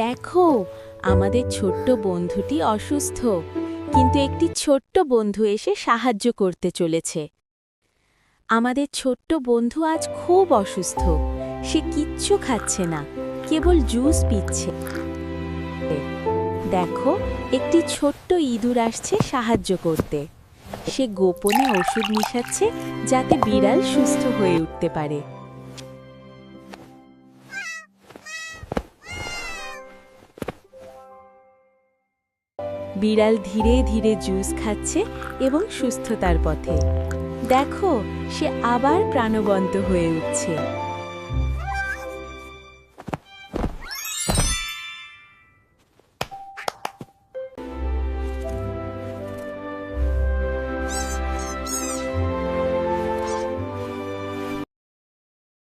দেখো, আমাদের ছোট্ট বন্ধুটি অসুস্থ, কিন্তু একটি ছোট্ট বন্ধু এসে সাহায্য করতে চলেছে। আমাদের ছোট্ট বন্ধু আজ খুব অসুস্থ। সে কিচ্ছু খাচ্ছে না, কেবল জুস পিচ্ছে। দেখো, একটি ছোট্ট ইঁদুর আসছে সাহায্য করতে। সে গোপনে ওষুধ মিশাচ্ছে যাতে বিড়াল সুস্থ হয়ে উঠতে পারে। বিড়াল ধীরে ধীরে জুস খাচ্ছে এবং সুস্থতার পথে। দেখো, সে আবার প্রাণবন্ত হয়ে উঠছে।